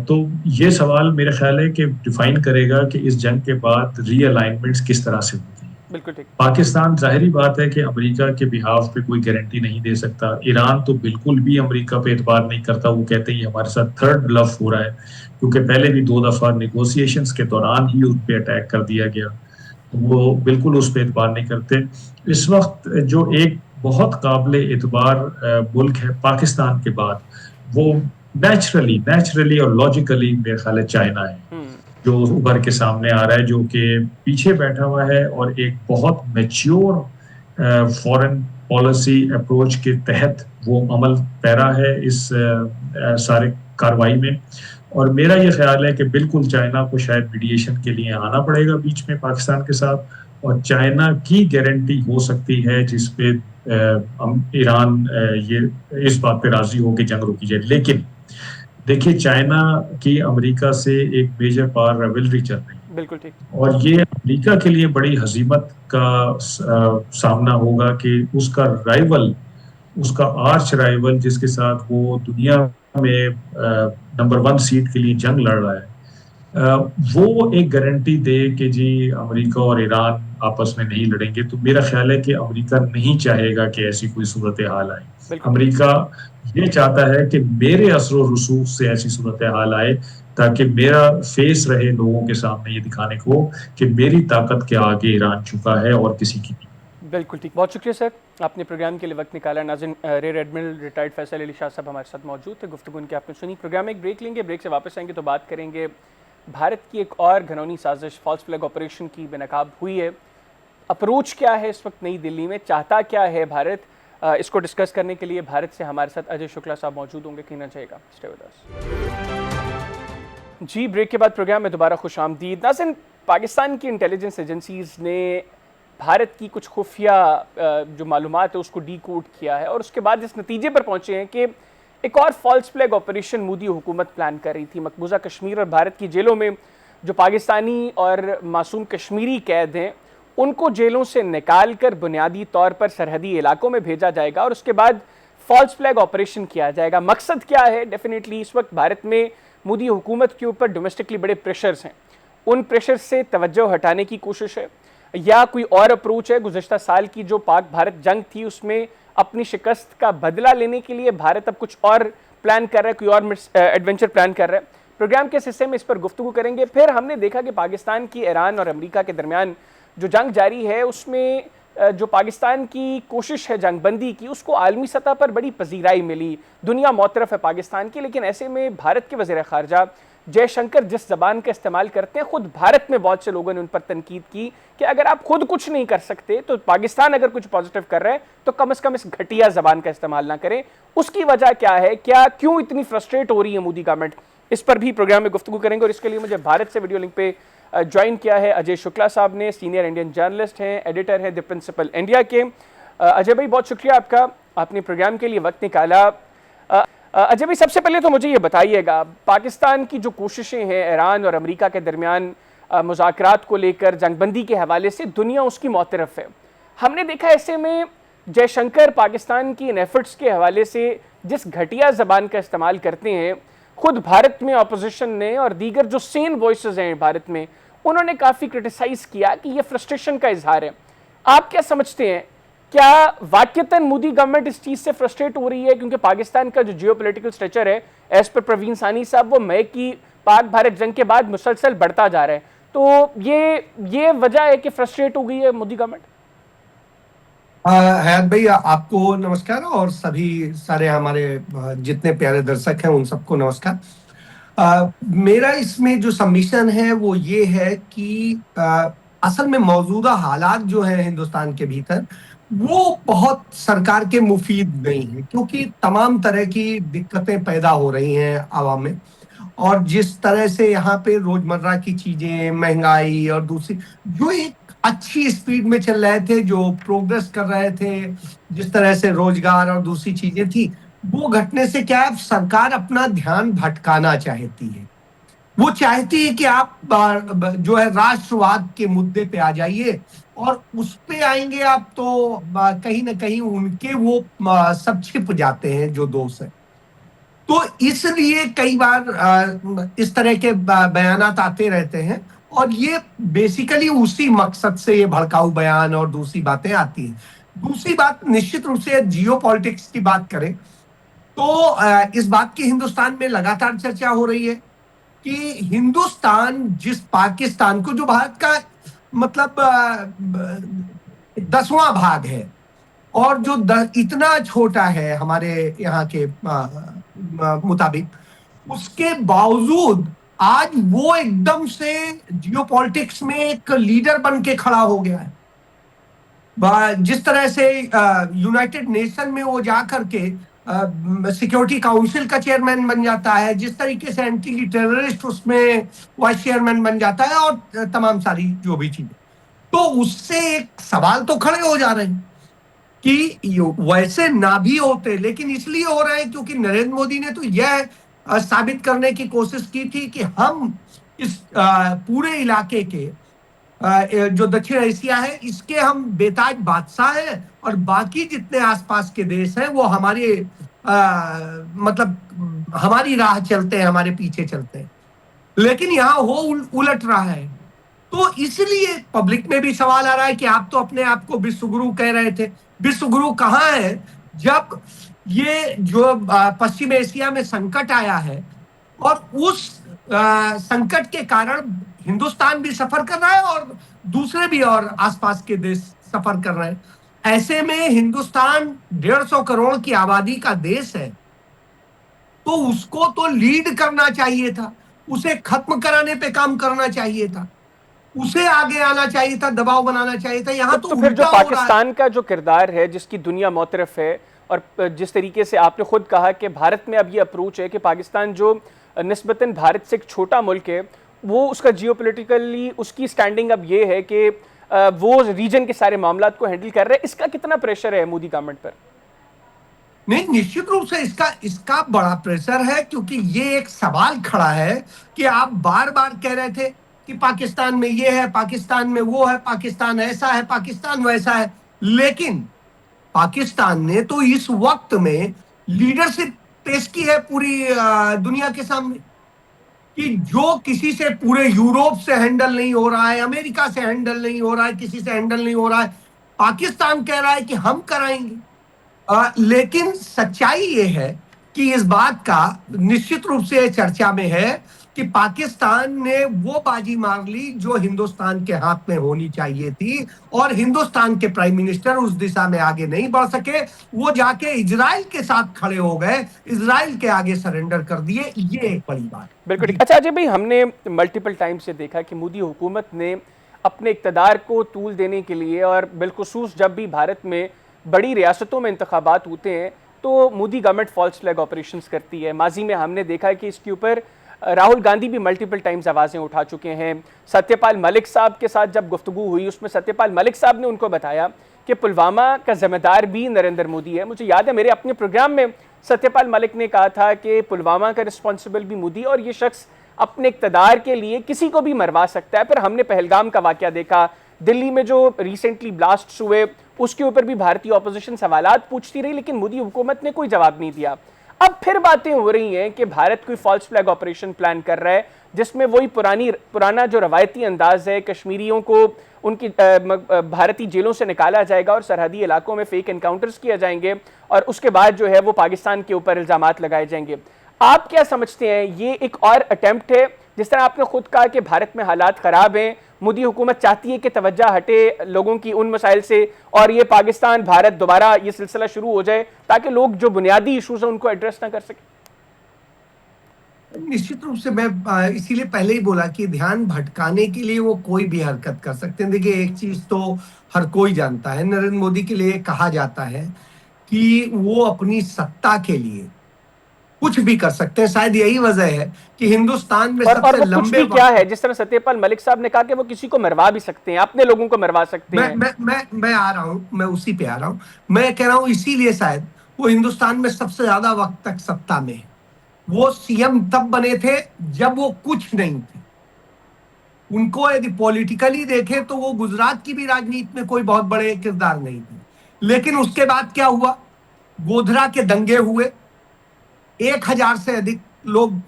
तो ये सवाल मेरा ख्याल है कि डिफाइन करेगा कि इस जंग के बाद रीअलाइनमेंट्स किस तरह से होती है। बिल्कुल ठीक। पाकिस्तान जाहिर बात है कि अमेरिका के बिहाफ पे कोई गारंटी नहीं दे सकता। ईरान तो बिल्कुल भी अमेरिका पे एतबार नहीं करता, वो कहते हैं हमारे साथ थर्ड ब्लफ हो रहा है, क्योंकि पहले भी 2 दफा नेगोशिएशंस के दौरान ही उन पे अटैक कर दिया गया, तो वो बिल्कुल उस पर एतबार नहीं करते। इस वक्त जो एक बहुत काबिल एतबार मुल्क है पाकिस्तान के बाद, वो नेचुरली और लॉजिकली मेरे ख्याल है चाइना है, जो उभर के सामने आ रहा है, जो कि पीछे बैठा हुआ है और एक बहुत मैच्योर फॉरेन पॉलिसी अप्रोच के तहत वो अमल पैरा है इस सारे कार्रवाई में। और मेरा ये ख्याल है कि बिल्कुल चाइना को शायद मीडिएशन के लिए आना पड़ेगा बीच में पाकिस्तान के साथ, और चाइना की गारंटी हो सकती है जिसपे ईरान ये इस बात पे राजी हो कि जंग रोकी जाए। लेकिन देखिए चाइना की अमेरिका से एक मेजर पावर राइवलरी चल रही है, बिल्कुल ठीक। और ये अमेरिका के लिए बड़ी हजीमत का सामना होगा कि उसका राइवल, उसका आर्च राइवल जिसके साथ वो दुनिया में नंबर 1 सीट के लिए जंग लड़ रहा है, वो एक गारंटी दे कि जी अमेरिका और ईरान आपस में नहीं लड़ेंगे। तो मेरा ख्याल है कि अमेरिका नहीं चाहेगा कि ऐसी कोई सूरत हाल आए। अमेरिका ये चाहता है कि मेरे असर रसूख से ऐसी सूरत हाल आए ताकि मेरा फेस रहे लोगों के सामने ये दिखाने को कि मेरी ताकत के आगे ईरान झुका है और किसी की नहीं। बिल्कुल ठीक, बहुत शुक्रिया सर, आपने प्रोग्राम के लिए वक्त निकाला। नाज़रीन, rear admiral retired Faisal Ali Shah साहब हमारे साथ मौजूद थे, गुफ्तगू उनकी आपने सुनी। प्रोग्राम में एक ब्रेक लेंगे, ब्रेक से वापस आएंगे तो बात करेंगे भारत की एक और घनौनी साजिश फॉल्स फ्लैग ऑपरेशन की बेनकाब हुई है। अप्रोच क्या है इस वक्त नई दिल्ली में, चाहता क्या है भारत, इसको डिस्कस करने के लिए भारत से हमारे साथ अजय शुक्ला साहब मौजूद होंगे, कहना चाहेगा। Stay with us. जी, ब्रेक के बाद प्रोग्राम में दोबारा खुश आमदीद। नाज़रीन, पाकिस्तान की इंटेलिजेंस एजेंसीज ने भारत की कुछ खुफिया जो मालूमात है उसको डीकोड किया है और उसके बाद इस नतीजे पर पहुंचे हैं कि एक और फॉल्स फ्लैग ऑपरेशन मोदी हुकूमत प्लान कर रही थी। मकबूजा कश्मीर और भारत की जेलों में जो पाकिस्तानी और मासूम कश्मीरी कैद हैं उनको जेलों से निकाल कर बुनियादी तौर पर सरहदी इलाकों में भेजा जाएगा और उसके बाद फॉल्स फ्लैग ऑपरेशन किया जाएगा। मकसद क्या है? डेफिनेटली इस वक्त भारत में मोदी हुकूमत के ऊपर डोमेस्टिकली बड़े प्रेशर्स हैं, उन प्रेशर से तवज्जो हटाने की कोशिश है या कोई और अप्रोच है। गुज़श्ता साल की जो पाक भारत जंग थी उसमें अपनी शिकस्त का बदला लेने के लिए भारत अब कुछ और प्लान कर रहा है, कोई और एडवेंचर प्लान कर रहा है। प्रोग्राम के इस हिस्से में इस पर गुफ्तगू करेंगे। फिर हमने देखा कि पाकिस्तान की ईरान और अमेरिका के दरमियान जो जंग जारी है उसमें जो पाकिस्तान की कोशिश है जंग बंदी की उसको आलमी सतह पर बड़ी पजीराई मिली, दुनिया मौतरफ है पाकिस्तान की। लेकिन ऐसे में भारत के वज़ीर ख़ारजा जयशंकर जिस ज़बान का इस्तेमाल करते हैं, खुद भारत में बहुत से लोगों ने उन पर तनकीद की कि अगर आप खुद कुछ नहीं कर सकते तो पाकिस्तान अगर कुछ पॉजिटिव कर रहा है तो कम से कम इस घटिया ज़बान का इस्तेमाल ना करें। उसकी वजह क्या है, क्यों इतनी फ्रस्ट्रेट हो रही है मोदी गवर्नमेंट, इस पर भी प्रोग्राम में गुफ्तगू करेंगे। और इसके लिए मुझे भारत से वीडियो लिंक पे ज्वाइन किया है अजय शुक्ला साहब ने, सीनियर इंडियन जर्नलिस्ट हैं, एडिटर हैं द प्रिंसिपल इंडिया के। अजय भाई, बहुत शुक्रिया आपका, आपने प्रोग्राम के लिए वक्त निकाला। अजय भाई, सबसे पहले तो मुझे ये बताइएगा, पाकिस्तान की जो कोशिशें हैं ईरान और अमेरिका के दरमियान मुज़ाकरात को लेकर जंगबंदी के हवाले से, दुनिया उसकी मौतरफ है। हमने देखा ऐसे में जयशंकर पाकिस्तान की इन एफर्ट्स के हवाले से जिस घटिया ज़बान का इस्तेमाल करते हैं, खुद भारत में अपोजिशन ने और दीगर जो सेन वॉइसेस हैं भारत में, उन्होंने काफ़ी क्रिटिसाइज़ किया कि ये फ्रस्ट्रेशन का इजहार है। आप क्या समझते हैं, क्या वाकईतन मोदी गवर्नमेंट इस चीज़ से फ्रस्ट्रेट हो रही है? क्योंकि पाकिस्तान का जो जियोपॉलिटिकल स्ट्रक्चर है, एज पर प्रवीण सानी साहब, वो मई की पाक भारत जंग के बाद मुसलसल बढ़ता जा रहा है। तो ये वजह है कि फ्रस्ट्रेट हो गई है मोदी गवर्नमेंट। हयात भाई, आपको नमस्कार और सभी सारे हमारे जितने प्यारे दर्शक हैं उन सबको नमस्कार। मेरा इसमें जो सबमिशन है वो ये है कि असल में मौजूदा हालात जो है हिंदुस्तान के भीतर वो बहुत सरकार के मुफीद नहीं है, क्योंकि तमाम तरह की दिक्कतें पैदा हो रही हैं आवाम में। और जिस तरह से यहाँ पे रोजमर्रा की चीजें, महंगाई और दूसरी जो एक अच्छी स्पीड में चल रहे थे, जो प्रोग्रेस कर रहे थे, जिस तरह से रोजगार और दूसरी चीजें थी, वो घटने से क्या है, सरकार अपना ध्यान भटकाना चाहती है। वो चाहती है कि आप जो है राष्ट्रवाद के मुद्दे पे आ जाइए, और उस पे आएंगे आप तो कहीं ना कहीं उनके वो सब छिप जाते हैं जो दोष है। तो इसलिए कई बार इस तरह के बयानात आते रहते हैं और ये बेसिकली उसी मकसद से ये भड़काऊ बयान और दूसरी बातें आती हैं। दूसरी बात, निश्चित रूप से जियो पॉलिटिक्स की बात करें तो इस बात की हिंदुस्तान में लगातार चर्चा हो रही है कि हिंदुस्तान जिस पाकिस्तान को, जो भारत का मतलब 10वां भाग है और जो इतना छोटा है हमारे यहाँ के मुताबिक, उसके बावजूद आज वो एकदम से जियोपॉलिटिक्स में एक लीडर बन के खड़ा हो गया है। जिस तरह से यूनाइटेड नेशन में वो जा करके सिक्योरिटी काउंसिल का चेयरमैन बन जाता है, जिस तरीके से एंटी टेररिस्ट उसमें वाइस चेयरमैन बन जाता है और तमाम सारी जो भी चीजें, तो उससे एक सवाल तो खड़े हो जा रहे हैं कि वैसे ना भी होते, लेकिन इसलिए हो रहे हैं क्योंकि नरेंद्र मोदी ने तो यह साबित करने की कोशिश की थी कि हम इस पूरे इलाके के जो दक्षिण एशिया है इसके हम बेताज बादशाह हैं और बाकी जितने आसपास के देश हैं वो हमारे मतलब हमारी राह चलते हैं, हमारे पीछे चलते हैं। लेकिन यहाँ हो उलट रहा है। तो इसलिए पब्लिक में भी सवाल आ रहा है कि आप तो अपने आप को विश्वगुरु कह रहे थे, विश्वगुरु कहाँ है जब ये जो पश्चिम एशिया में संकट आया है और उस संकट के कारण हिंदुस्तान भी सफर कर रहा है और दूसरे भी और आसपास के देश सफर कर रहे हैं। ऐसे में हिंदुस्तान 150 करोड़ की आबादी का देश है, तो उसको तो लीड करना चाहिए था, उसे खत्म कराने पे काम करना चाहिए था। उसे आगे आना चाहिए था, दबाव बनाना चाहिए था। यहाँ तो तो फिर जो उल्टा हो रहा है। पाकिस्तान का जो किरदार है, जिसकी दुनिया मौतरफ है, और जिस तरीके से आपने खुद कहा कि भारत में अब ये अप्रोच है कि पाकिस्तान जो निस्बतन भारत से एक छोटा मुल्क है, वो उसका जियोपॉलिटिकली उसकी स्टैंडिंग अब ये है कि वो रीजन के सारे मामलात को हैंडल कर रहे हैं। इसका कितना प्रेशर है मोदी गवर्नमेंट पर? नहीं, निश्चित रूप से इसका इसका बड़ा प्रेशर है, क्योंकि ये एक सवाल खड़ा है कि आप बार बार कह रहे थे कि पाकिस्तान में ये है, पाकिस्तान में वो है, पाकिस्तान ऐसा है, पाकिस्तान वैसा है। लेकिन पाकिस्तान ने तो इस वक्त में लीडरशिप पेश की है पूरी दुनिया के सामने, कि जो किसी से, पूरे यूरोप से हैंडल नहीं हो रहा है, अमेरिका से हैंडल नहीं हो रहा है, किसी से हैंडल नहीं हो रहा है, पाकिस्तान कह रहा है कि हम कराएंगे। लेकिन सच्चाई ये है कि इस बात का निश्चित रूप से चर्चा में है कि पाकिस्तान ने वो बाजी मार ली जो हिंदुस्तान के हाथ में होनी चाहिए थी, और हिंदुस्तान के प्राइम मिनिस्टर उस दिशा में आगे नहीं बढ़ सके। वो जाके इजराइल के साथ खड़े हो गए, इजराइल के आगे सरेंडर कर दिए। ये एक बड़ी बात। बिल्कुल। अच्छा अजय भाई, हमने मल्टीपल टाइम से देखा कि मोदी हुकूमत ने अपने इक़्तिदार को तूल देने के लिए, और बिलखुसूस जब भी भारत में बड़ी रियासतों में इंतखाबात होते हैं, तो Modi government false flag operations करती है। माजी में हमने देखा कि इसके ऊपर राहुल गांधी भी मल्टीपल टाइम्स आवाज़ें उठा चुके हैं। सत्यपाल मलिक साहब के साथ जब गुफ्तगू हुई, उसमें सत्यपाल मलिक साहब ने उनको बताया कि पुलवामा का जिम्मेदार भी नरेंद्र मोदी है। मुझे याद है मेरे अपने प्रोग्राम में सत्यपाल मलिक ने कहा था कि पुलवामा का रिस्पॉन्सिबल भी मोदी, और ये शख्स अपने इक़्तिदार के लिए किसी को भी मरवा सकता है। फिर हमने पहलगाम का वाक़या देखा, दिल्ली में जो रिसेंटली ब्लास्ट हुए, उसके ऊपर भी भारतीय ऑपोजिशन सवालात पूछती रही, लेकिन मोदी हुकूमत ने कोई जवाब नहीं दिया। अब फिर बातें हो रही हैं कि भारत कोई फॉल्स फ्लैग ऑपरेशन प्लान कर रहा है, जिसमें वही पुराना जो रवायती अंदाज है, कश्मीरियों को उनकी भारतीय जेलों से निकाला जाएगा और सरहदी इलाकों में फेक एनकाउंटर्स किए जाएंगे, और उसके बाद जो है वो पाकिस्तान के ऊपर इल्जामात लगाए जाएंगे। आप क्या समझते हैं, ये एक और अटेम्प्ट है? जिस तरह आपने खुद कहा कि भारत में हालात ख़राब हैं, मोदी हुकूमत चाहती है कि तवज्जो हटे लोगों की उन मसाइल से, और ये पाकिस्तान भारत दोबारा ये सिलसिला शुरू हो जाए, ताकि लोग जो बुनियादी इशूज़ हैं उनको एड्रेस ना कर सकें। निश्चित रूप से मैं इसीलिए पहले ही बोला कि ध्यान भटकाने के लिए वो कोई भी हरकत कर सकते हैं। देखिए, एक चीज तो हर कोई जानता है, नरेंद्र मोदी के लिए कहा जाता है कि वो अपनी सत्ता के लिए कुछ भी कर सकते हैं। शायद यही वजह है कि हिंदुस्तान में और सबसे वो कुछ लंबे भी क्या है, जिस तरह सत्यपाल मलिक साहब ने कहा कि वो किसी को मरवा भी सकते हैं, अपने लोगों को मरवा सकते हैं। मैं आ रहा हूं, मैं उसी पे आ रहा हूं। मैं कह रहा हूं इसीलिए शायद वो हिंदुस्तान में सबसे ज्यादा वक्त तक सत्ता में है। वो सीएम तब बने थे जब वो कुछ नहीं थे। उनको यदि पॉलिटिकली देखें तो वो गुजरात की भी राजनीति में कोई बहुत बड़े किरदार नहीं थे। लेकिन उसके बाद क्या हुआ, गोधरा के दंगे हुए, 1000 से अधिक लोग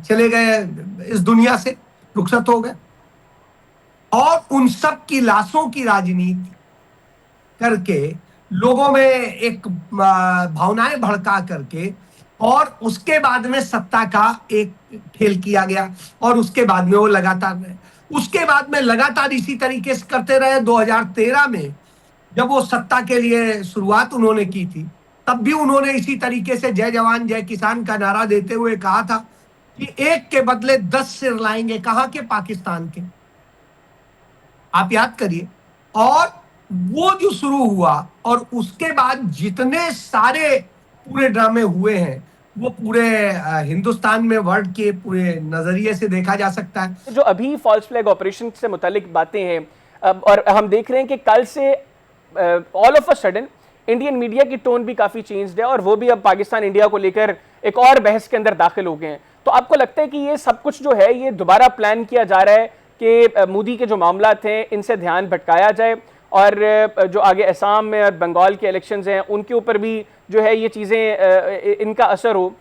चले गए इस दुनिया से, रुखसत हो गए, और उन सब की लाशों की राजनीति करके लोगों में एक भावनाएं भड़का करके, और उसके बाद में सत्ता का एक खेल किया गया, और उसके बाद में वो लगातार इसी तरीके से करते रहे। 2013 में जब वो सत्ता के लिए शुरुआत उन्होंने की थी, तब भी उन्होंने इसी तरीके से जय जवान जय किसान का नारा देते हुए कहा था कि एक के बदले 10 सिर लाएंगे। कहां के? पाकिस्तान के। आप याद करिए। और वो जो शुरू हुआ, और उसके बाद जितने सारे पूरे ड्रामे हुए हैं, वो पूरे हिंदुस्तान में वर्ल्ड के पूरे नजरिए से देखा जा सकता है। जो अभी फॉल्स फ्लैग ऑपरेशन से मुतालिक बातें हैं, और हम देख रहे हैं कि कल से all of a sudden Indian media की टोन भी काफ़ी चेंज्ड है, और वो भी अब पाकिस्तान इंडिया को लेकर एक और बहस के अंदर दाखिल हो गए हैं। तो आपको लगता है कि ये सब कुछ जो है ये दोबारा प्लान किया जा रहा है कि मोदी के जो मामला थे इनसे ध्यान भटकाया जाए, और जो आगे असम में और बंगाल के इलेक्शंस हैं उनके ऊपर भी जो है ये चीज़ें इनका असर हो?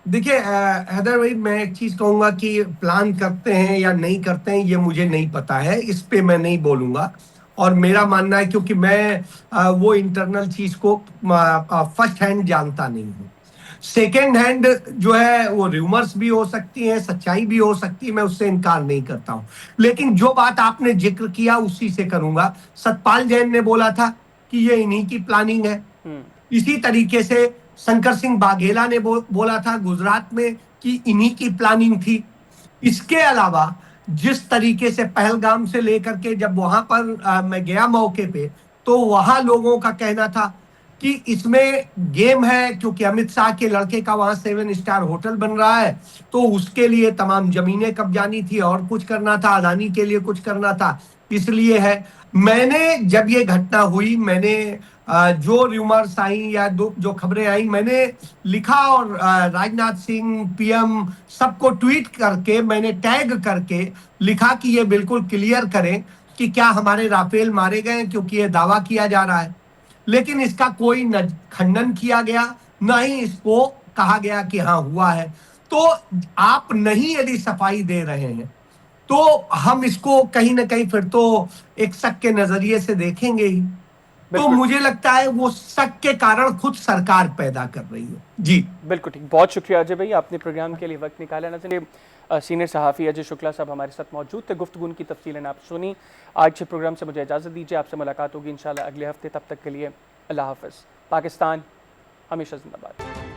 देखिए हैदर भाई, मैं एक चीज कहूंगा कि प्लान करते हैं या नहीं करते हैं ये मुझे नहीं पता है, इस पे मैं नहीं बोलूंगा। और मेरा मानना है, क्योंकि मैं वो इंटरनल चीज को फर्स्ट हैंड जानता नहीं हूँ। सेकेंड हैंड जो है वो र्यूमर्स भी हो सकती हैं, सच्चाई भी हो सकती है, मैं उससे इनकार नहीं करता हूँ। लेकिन जो बात आपने जिक्र किया उसी से करूंगा। सतपाल जैन ने बोला था कि ये इन्हीं की प्लानिंग है। इसी तरीके से शंकर सिंह बाघेला ने बोला था गुजरात में कि इन्हीं की प्लानिंग थी। इसके अलावा जिस तरीके से पहलगाम से लेकर के जब वहां पर मैं गया मौके पे, तो वहां लोगों का कहना था कि इसमें गेम है, क्योंकि अमित शाह के लड़के का वहां 7 स्टार होटल बन रहा है, तो उसके लिए तमाम जमीनें कब्जानी थी और कुछ करना था, अदानी के लिए कुछ करना था, इसलिए है। मैंने जब ये घटना हुई, मैंने जो र्यूमर्स आई या जो खबरें आई, मैंने लिखा और राजनाथ सिंह, पीएम सबको ट्वीट करके, मैंने टैग करके लिखा कि ये बिल्कुल क्लियर करें कि क्या हमारे राफेल मारे गए, क्योंकि ये दावा किया जा रहा है। लेकिन इसका कोई न खंडन किया गया, न ही इसको कहा गया कि हाँ हुआ है। तो आप नहीं यदि सफाई दे रहे हैं तो हम इसको कहीं ना कहीं फिर तो एक शक के नजरिए से देखेंगे ही। तो बिल्कुल मुझे लगता है वो शक के कारण खुद सरकार पैदा कर रही है। जी बिल्कुल ठीक, बहुत शुक्रिया अजय भाई, आपने प्रोग्राम के लिए वक्त निकाला। नजर सीनियर सहाफ़ी अजय शुक्ला साहब हमारे साथ मौजूद थे, गुफ्तगू की तफसीलें आप सुनी। आज के प्रोग्राम से मुझे इजाज़त दीजिए, आपसे मुलाकात होगी इंशाल्लाह अगले हफ्ते, तब तक के लिए अल्लाह हाफ़िज़। पाकिस्तान हमेशा जिंदाबाद।